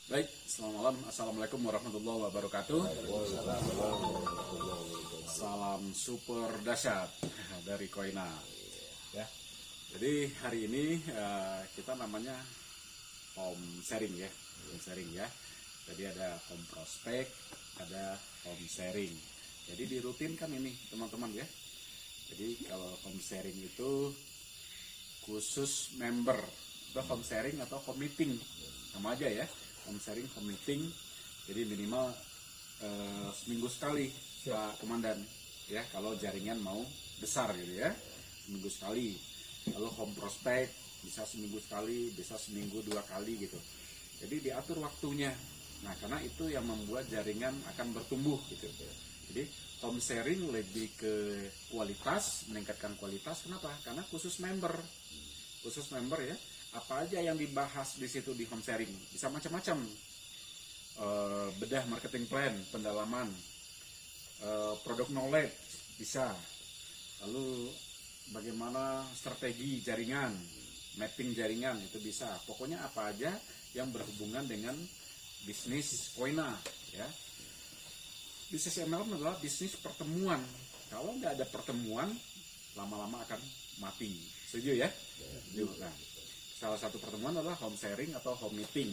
Baik, selamat malam. Assalamualaikum warahmatullahi wabarakatuh. Salam super dahsyat dari Koina. Ya. Jadi hari ini kita namanya home sharing ya, home sharing ya. Jadi ada home prospect, ada home sharing. Jadi dirutinkan ini teman-teman ya. Jadi kalau home sharing itu khusus member, atau home sharing atau home meeting sama aja ya. Home sharing, home meeting, jadi minimal seminggu sekali Pak Komandan ya, kalau jaringan mau besar gitu ya, seminggu sekali. Lalu home prospect bisa seminggu sekali, bisa seminggu 2 kali gitu. Jadi diatur waktunya. Nah karena itu yang membuat jaringan akan bertumbuh gitu. Jadi home sharing lebih ke kualitas, meningkatkan kualitas. Kenapa? Karena khusus member ya. Apa aja yang dibahas di situ di home sharing, bisa macam-macam. Bedah marketing plan, pendalaman, product knowledge bisa. Lalu bagaimana strategi jaringan, mapping jaringan itu bisa. Pokoknya apa aja yang berhubungan dengan bisnis Koina ya. Bisnis MLM adalah bisnis pertemuan. Kalau nggak ada pertemuan, lama-lama akan mati. Setuju ya? Nah, salah satu pertemuan adalah home sharing atau home meeting.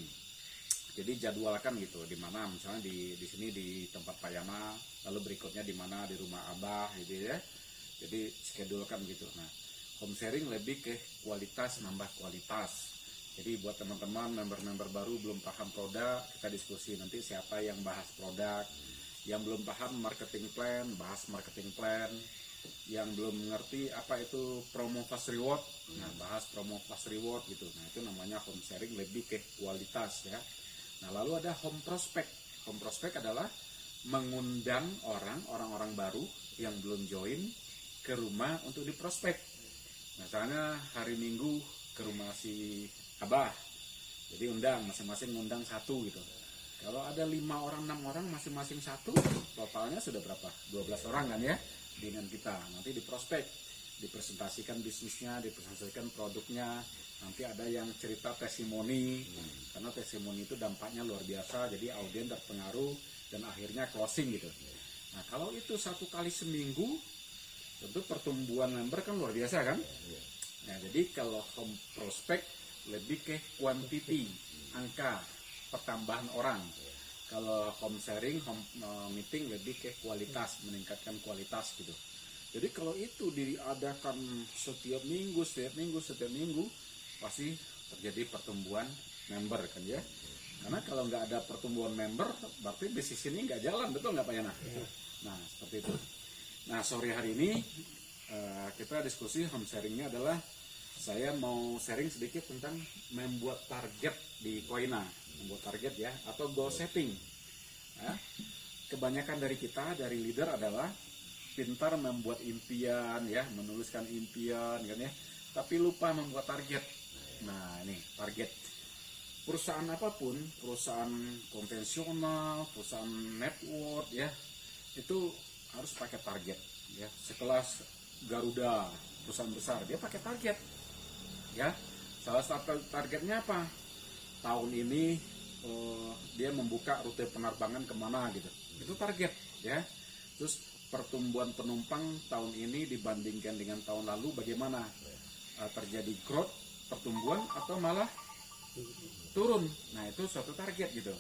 Jadi jadwalkan gitu, di mana misalnya di sini di tempat Pak Yana, lalu berikutnya di mana di rumah Abah gitu ya. Jadi schedulekan gitu. Nah, home sharing lebih ke kualitas, nambah kualitas. Jadi buat teman-teman member-member baru belum paham produk, kita diskusi nanti siapa yang bahas produk, yang belum paham marketing plan, bahas marketing plan, yang belum mengerti apa itu promo fast reward, nah bahas promo fast reward gitu. Nah itu namanya home sharing, lebih ke kualitas ya. Nah lalu ada home prospect. Home prospect adalah mengundang orang-orang baru yang belum join ke rumah untuk diprospek. Misalnya hari Minggu ke rumah si Abah, jadi undang masing-masing, undang satu gitu. Kalau ada 5 orang, 6 orang, masing-masing satu, totalnya sudah berapa? 12 orang kan ya, dengan kita. Nanti diprospek, dipresentasikan bisnisnya, dipresentasikan produknya. Nanti ada yang cerita testimoni, karena testimoni itu dampaknya luar biasa, jadi audiens terpengaruh, dan akhirnya closing gitu. Nah kalau itu 1 kali seminggu, tentu pertumbuhan member kan luar biasa kan? Nah jadi kalau home prospect lebih ke quantity, angka, pertambahan orang. Kalau home sharing, home meeting lebih ke kualitas, meningkatkan kualitas gitu. Jadi kalau itu diadakan setiap minggu, pasti terjadi pertumbuhan member kan ya. Karena kalau nggak ada pertumbuhan member, berarti bisnis ini nggak jalan, betul nggak Pak Yana? Nah seperti itu. Nah sore hari ini kita diskusi home sharingnya adalah saya mau sharing sedikit tentang membuat target di Koina, membuat target ya, atau goal setting. Ya. Kebanyakan dari kita, dari leader adalah pintar membuat impian ya, menuliskan impian kan ya, tapi lupa membuat target. Nah ini target. Perusahaan apapun, perusahaan konvensional, perusahaan network ya, itu harus pakai target ya. Sekelas Garuda, perusahaan besar, dia pakai target. Ya, salah satu targetnya apa? Tahun ini dia membuka rute penerbangan kemana gitu. Itu target ya. Terus pertumbuhan penumpang tahun ini dibandingkan dengan tahun lalu bagaimana? Terjadi growth, pertumbuhan atau malah turun. Nah itu suatu target gitu.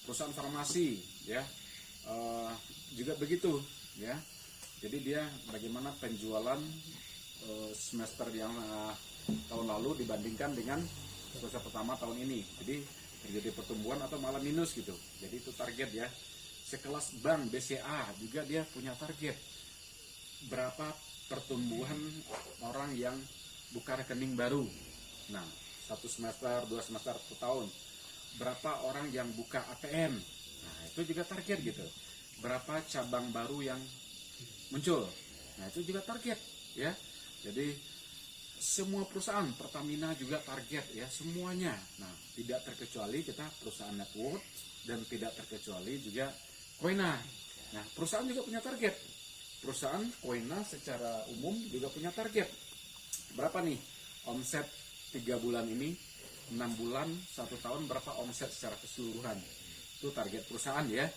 Perusahaan farmasi ya juga begitu ya. Jadi dia bagaimana penjualan semester yang tahun lalu dibandingkan dengan semester pertama tahun ini. Jadi terjadi pertumbuhan atau malah minus gitu. Jadi itu target ya. Sekelas bank BCA juga dia punya target. Berapa pertumbuhan orang yang buka rekening baru. Nah, 1 semester, 2 semester, 1 tahun. Berapa orang yang buka ATM. Nah, itu juga target gitu. Berapa cabang baru yang muncul. Nah, itu juga target ya. Jadi semua perusahaan, Pertamina juga target ya, semuanya. Nah, tidak terkecuali kita perusahaan network dan tidak terkecuali juga Koina. Nah, perusahaan juga punya target. Perusahaan Koina secara umum juga punya target. Berapa nih omset 3 bulan ini? 6 bulan 1 tahun berapa omset secara keseluruhan. Itu target perusahaan ya.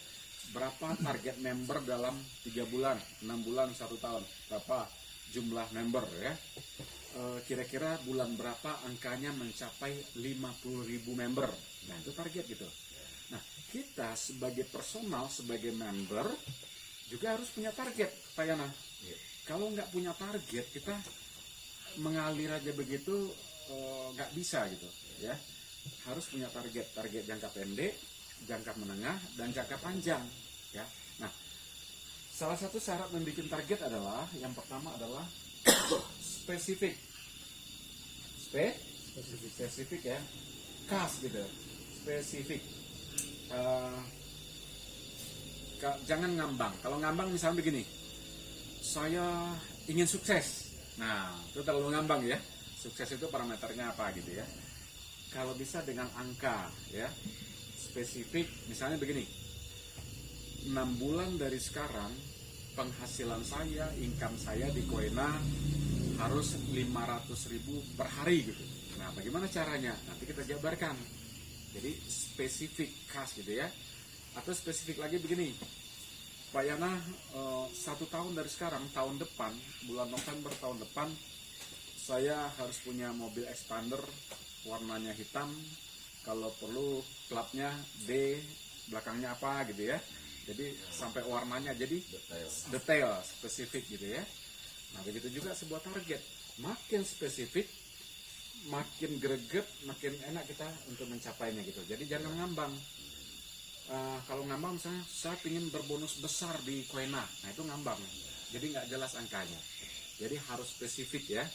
Berapa target member dalam 3 bulan, 6 bulan, 1 tahun, berapa jumlah member ya. Kira-kira bulan berapa angkanya mencapai 50.000 member. Nah itu target gitu. Nah kita sebagai personal, sebagai member juga harus punya target Pak Yana. Kalau nggak punya target, kita mengalir aja begitu nggak bisa gitu ya. Harus punya target jangka pendek, jangka menengah, dan jangka panjang ya. Nah salah satu syarat membuat target adalah yang pertama adalah spesifik ya, khas gitu, spesifik. Jangan ngambang. Kalau ngambang misalnya begini, saya ingin sukses. Nah itu terlalu ngambang ya. Sukses itu parameternya apa gitu ya. Kalau bisa dengan angka ya, spesifik. Misalnya begini, 6 bulan dari sekarang penghasilan saya, income saya di Koena harus 500.000 per hari gitu. Nah bagaimana caranya? Nanti kita jabarkan. Jadi spesifik, khas gitu ya. Atau spesifik lagi begini, Pak Yana, 1 tahun dari sekarang, tahun depan, bulan November tahun depan, saya harus punya mobil expander warnanya hitam, kalau perlu platnya D, belakangnya apa gitu ya. Jadi sampai warnanya jadi detail, spesifik gitu ya. Nah begitu juga sebuah target, makin spesifik, makin greget, makin enak kita untuk mencapainya gitu. Jadi jangan ngambang. Kalau ngambang misalnya saya ingin berbonus besar di Koena, nah itu ngambang. Jadi nggak jelas angkanya. Jadi harus spesifik ya.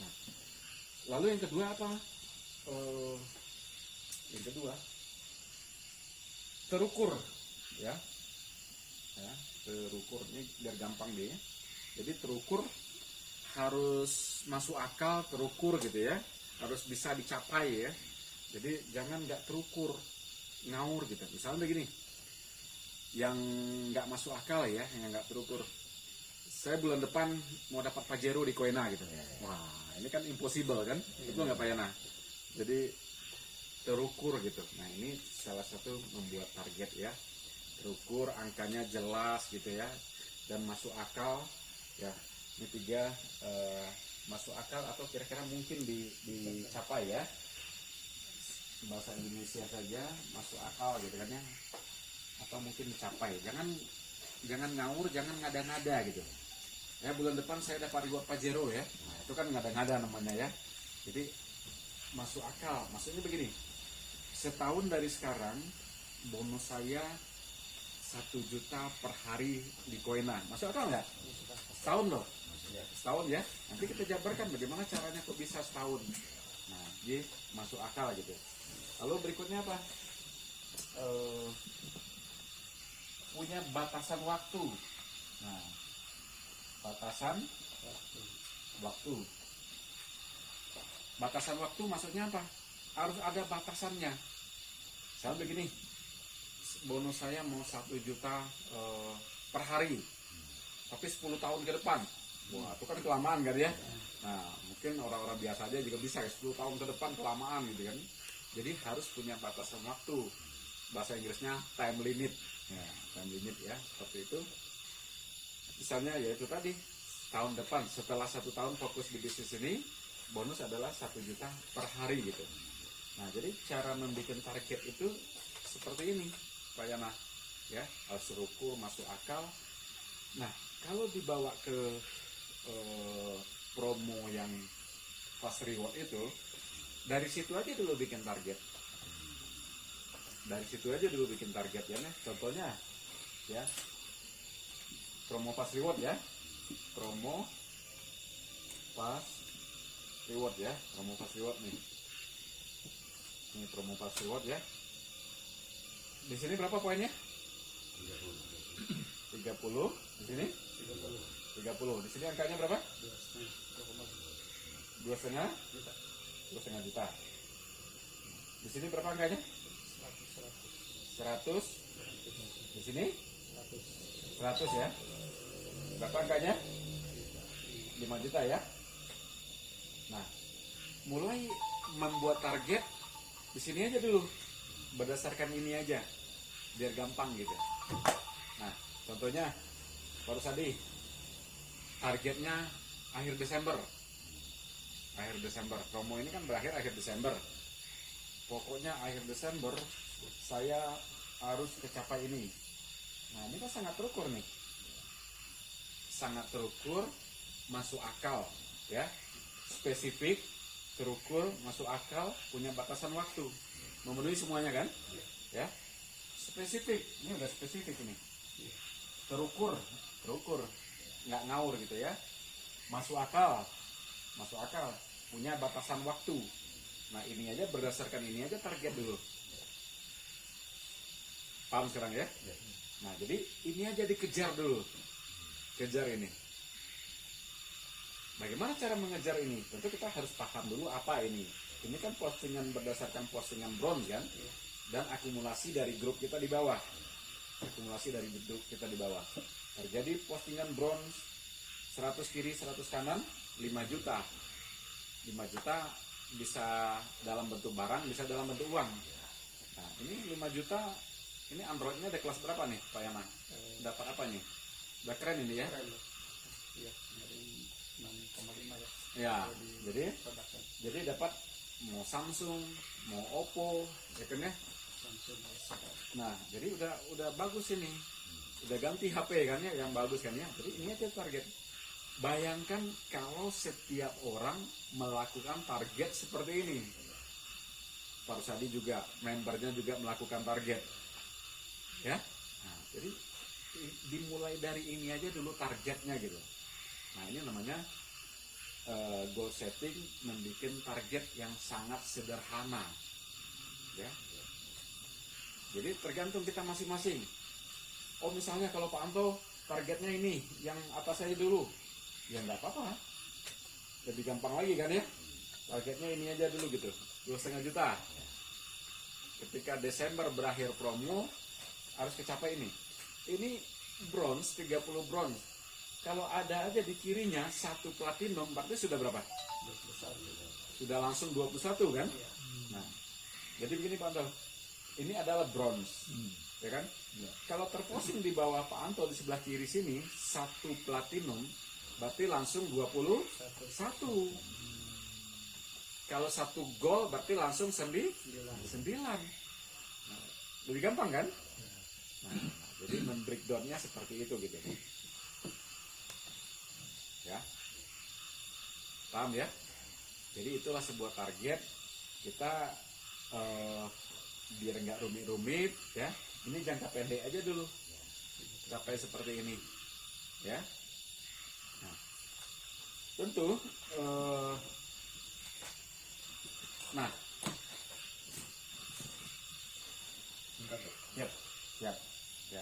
Nah, lalu yang kedua apa? Yang kedua terukur ya, terukur ini biar gampang deh ya. Jadi terukur harus masuk akal, terukur gitu ya, harus bisa dicapai ya. Jadi jangan nggak terukur, ngawur gitu. Misalnya begini, yang nggak masuk akal ya, yang nggak terukur. Saya bulan depan mau dapat Pajero di Koena gitu. Wah ini kan impossible kan, itu nggak Pak Yana. Jadi terukur gitu. Nah ini salah satu membuat target ya, terukur, angkanya jelas gitu ya, dan masuk akal ya. Ini 3 masuk akal atau kira-kira mungkin dicapai ya. Bahasa Indonesia saja masuk akal gitu kan ya, atau mungkin dicapai. Jangan ngawur, jangan ngada-ngada gitu ya. Bulan depan saya dapat reward Pajero ya, nah, itu kan ngada-ngada namanya ya. Jadi masuk akal, maksudnya begini, setahun dari sekarang bonus saya 1 juta per hari di Koena, masuk akal nggak? Setahun loh, setahun ya. Nanti kita jabarkan bagaimana caranya kok bisa setahun. Nah jadi masuk akal gitu. Lalu berikutnya apa? Punya batasan waktu. Nah batasan waktu. Batasan waktu maksudnya apa? Harus ada batasannya. Misalnya begini, bonus saya mau 1 juta per hari, tapi 10 tahun ke depan. Wah itu kan kelamaan kan ya. Nah mungkin orang-orang biasa aja juga bisa ya, 10 tahun ke depan kelamaan gitu kan. Jadi harus punya batasan waktu. Bahasa Inggrisnya time limit ya, time limit ya, seperti itu. Misalnya ya itu tadi, tahun depan setelah 1 tahun fokus di bisnis ini, bonus adalah 1 juta per hari gitu. Nah jadi cara membuat target itu seperti ini Pak Yana ya, harus terukur, masuk akal. Nah kalau dibawa ke promo yang fast reward itu, dari situ aja dulu bikin target. Dari situ aja dulu bikin target ya. Contohnya ya, promo fast reward ya, promo fast reward ya, promo fast reward nih. Ini promo fast reward ya. Di sini berapa poinnya? 30. Di sini 30. Di sini angkanya berapa? 2,5 juta. Di sini berapa angkanya? 100. Di sini 100 ya. Berapa angkanya? 5 juta ya. Nah, mulai membuat target di sini aja dulu, berdasarkan ini aja, biar gampang gitu. Nah, contohnya baru tadi targetnya akhir Desember. Akhir Desember, promo ini kan berakhir akhir Desember. Pokoknya akhir Desember saya harus kecapai ini. Nah, ini kan sangat terukur nih. Sangat terukur, masuk akal, ya. Spesifik, terukur, masuk akal, punya batasan waktu. Memenuhi semuanya kan? Ya. Spesifik, ini udah spesifik ini. Terukur, nggak ngawur gitu ya. Masuk akal, punya batasan waktu. Nah, ini aja berdasarkan ini aja target dulu. Paham sekarang ya? Nah, jadi ini aja dikejar dulu. Kejar ini. Bagaimana cara mengejar ini? Tentu kita harus paham dulu apa ini. Ini kan postingan berdasarkan postingan bronze kan? Dan akumulasi dari grup kita di bawah. Terjadi postingan bronze 100 kiri 100 kanan 5 juta. 5 juta bisa dalam bentuk barang, bisa dalam bentuk uang. Nah, ini 5 juta, ini Androidnya ada kelas berapa nih Pak Yana? Dapat apa nih? Udah keren ini ya? Iya, dari 6,5 ya. Ya, jadi dapat mau Samsung, mau Oppo, ya kan ya? Nah, jadi udah bagus ini. Udah ganti HP kan ya, yang bagus kan ya. Jadi ini aja target. Bayangkan kalau setiap orang melakukan target seperti ini. Pak Rusadi juga, membernya juga melakukan target. Ya. Nah, jadi dimulai dari ini aja dulu targetnya gitu. Nah, ini namanya goal setting, membuat target yang sangat sederhana. Ya. Jadi tergantung kita masing-masing. Oh, misalnya kalau Pak Anto targetnya ini, yang atas aja dulu. Ya nggak apa-apa, lebih gampang lagi kan ya, targetnya ini aja dulu gitu, 2,5 juta. Ketika Desember berakhir promo harus kecapai ini bronze, 30 bronze. Kalau ada aja di kirinya 1 platinum, berarti sudah berapa? 21. Sudah langsung 21 kan? Nah, jadi begini Pak Anto, ini adalah bronze, ya kan? Kalau terposting di bawah Pak Anto di sebelah kiri sini 1 platinum, berarti langsung 21. Kalau 1 gol berarti langsung 9. Nah, lebih gampang kan? Nah, jadi men-breakdownnya seperti itu gitu. Ya. Paham ya? Jadi itulah sebuah target. Kita biar nggak rumit-rumit ya. Ini jangka pendek aja dulu. Capai seperti ini. Ya. Tentu, nah, siap, ya.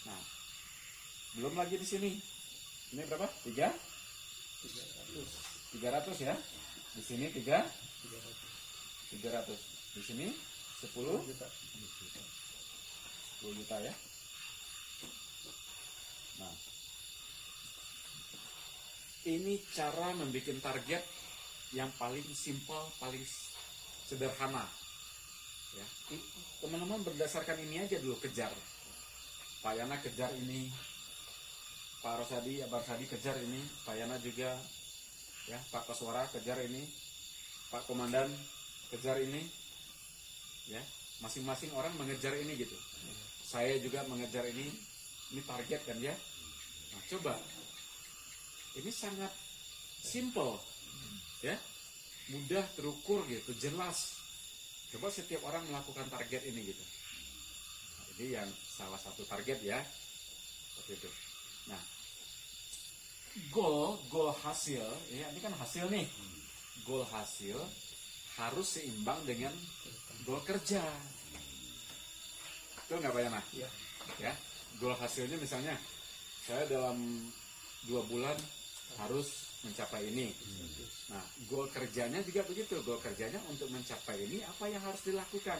Nah, belum lagi di sini. Ini berapa? 300 ya. Di sini 300. Di sini 10 juta ya. Nah, ini cara membuat target yang paling simpel, paling sederhana. Ya, teman-teman berdasarkan ini aja dulu kejar. Pak Yana kejar ini, Pak Rosadi, Abang Sadi kejar ini, Pak Yana juga, ya, Pak Koswara kejar ini, Pak Komandan kejar ini, ya, masing-masing orang mengejar ini gitu. Saya juga mengejar ini target kan ya. Nah, coba. Ini sangat simple, ya, mudah, terukur gitu, jelas. Coba setiap orang melakukan target ini gitu. Jadi yang salah satu target ya, seperti itu. Nah, goal hasil, ya ini kan hasil nih. Goal hasil harus seimbang dengan goal kerja. Itu nggak Pak Yana? Iya. Ya, goal hasilnya misalnya saya dalam 2 bulan harus mencapai ini. Nah, goal kerjanya juga begitu. Goal kerjanya untuk mencapai ini apa yang harus dilakukan?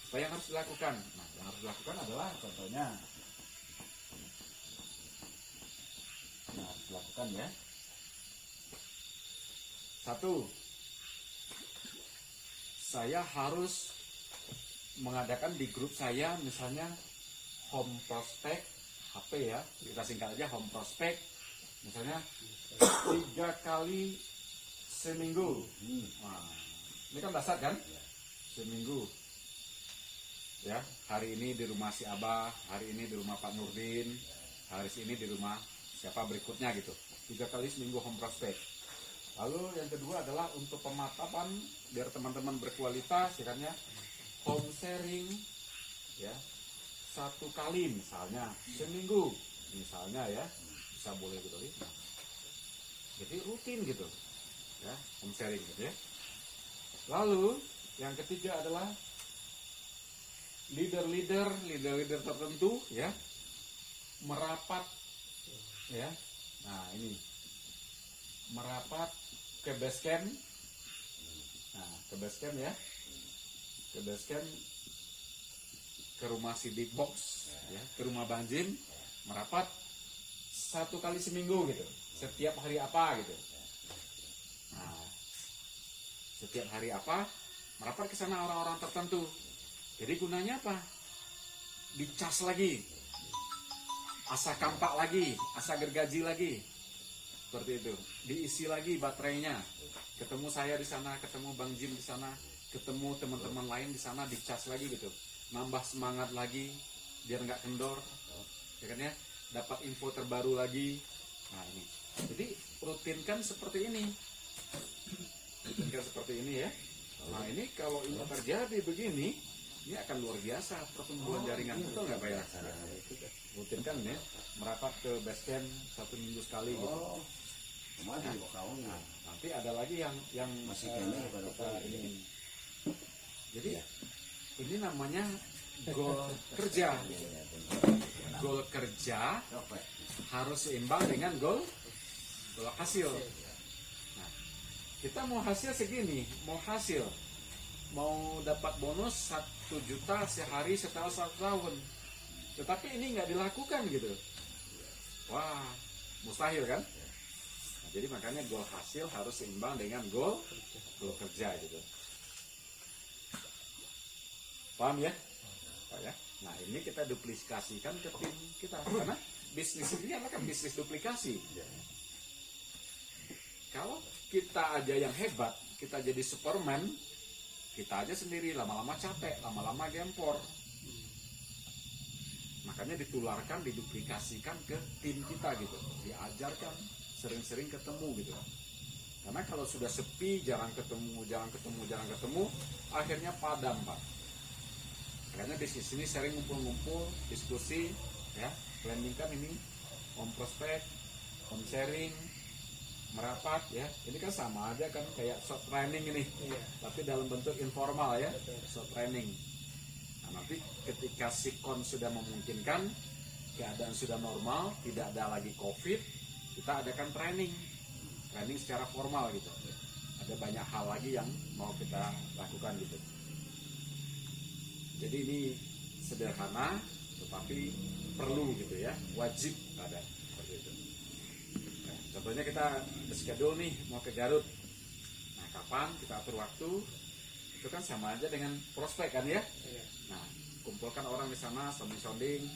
Apa yang harus dilakukan? Nah, yang harus dilakukan adalah contohnya. Nah, harus dilakukan ya. 1. saya harus mengadakan di grup saya misalnya home prospect HP ya, kita singkat aja home prospect misalnya 3 kali seminggu. Nah, ini kan dasar kan? Seminggu. Ya, hari ini di rumah si Abah, hari ini di rumah Pak Nurdin, hari ini di rumah siapa berikutnya gitu. 3 kali seminggu home prospect. Lalu yang kedua adalah untuk pematapan biar teman-teman berkualitas, ikannya home sharing, ya 1 kali misalnya seminggu, misalnya ya bisa boleh gitu. Jadi rutin gitu, ya home sharing gitu ya. Lalu yang ketiga adalah leader tertentu ya merapat ya. Nah ini merapat ke base camp. Nah ke base camp ya, ke base camp, ke rumah si Big Box ya, ke rumah Bang Jin, merapat 1 kali seminggu gitu, setiap hari apa gitu. Nah setiap hari apa merapat ke sana orang-orang tertentu. Jadi gunanya apa? Dicas lagi, asa kampak lagi, asa gergaji lagi, seperti itu. Diisi lagi baterainya. Ketemu saya di sana, ketemu Bang Jim di sana, ketemu teman-teman lain di sana, dicas lagi gitu. Nambah semangat lagi, biar nggak kendor, ya kan ya. Dapat info terbaru lagi. Nah ini. Jadi rutinkan seperti ini. Rutinkan seperti ini ya. Nah ini kalau ini terjadi begini, ini akan luar biasa pertumbuhan jaringan, betul nggak Pak ya? Rutin kan ya, merapat ke base camp 1 minggu sekali gitu. Nah, nanti ada lagi yang masih ini. Jadi ini namanya goal kerja. Goal kerja harus seimbang dengan goal hasil. Nah, kita mau hasil segini, mau dapat bonus 1 juta sehari setelah 1 tahun, tetapi ini nggak dilakukan gitu. Wah, mustahil kan? Nah, jadi makanya goal hasil harus seimbang dengan goal kerja gitu. Paham ya? Pak ya? Nah ini kita duplikasikan ke tim kita, karena bisnis ini adalah kan bisnis duplikasi. Kalau kita aja yang hebat, kita jadi Superman, kita aja sendiri lama-lama capek, lama-lama gempor. Makanya ditularkan, diduplikasikan ke tim kita gitu, diajarkan, sering-sering ketemu gitu. Karena kalau sudah sepi, jarang ketemu, akhirnya padam Pak. Makanya di sini sering ngumpul-ngumpul, diskusi, ya, planning kan ini, home prospect, home sharing, merapat ya, ini kan sama aja kan kayak short training ini, tapi dalam bentuk informal ya, short training. Nah nanti ketika sikon sudah memungkinkan, keadaan sudah normal, tidak ada lagi COVID, kita adakan training secara formal gitu. Ada banyak hal lagi yang mau kita lakukan gitu. Jadi ini sederhana, tetapi perlu gitu ya, wajib ada seperti itu. Contohnya kita schedule nih mau ke Garut. Nah kapan kita atur waktu, itu kan sama aja dengan prospek kan ya. Nah kumpulkan orang di sana, sounding.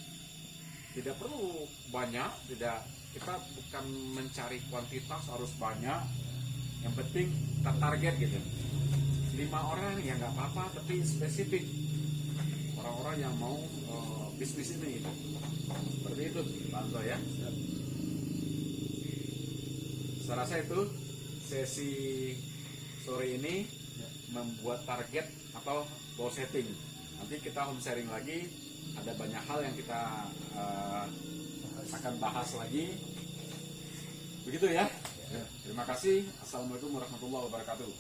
Tidak perlu banyak, kita bukan mencari kuantitas harus banyak. Yang penting kita target gitu. 5 orang ya nggak apa-apa, tapi spesifik. Orang-orang yang mau bisnis ini gitu. Seperti itu Pak Anto ya. Saya rasa itu sesi sore ini membuat target atau goal setting. Nanti kita home sharing lagi, ada banyak hal yang kita akan bahas lagi. Begitu ya. Terima kasih. Assalamualaikum warahmatullahi wabarakatuh.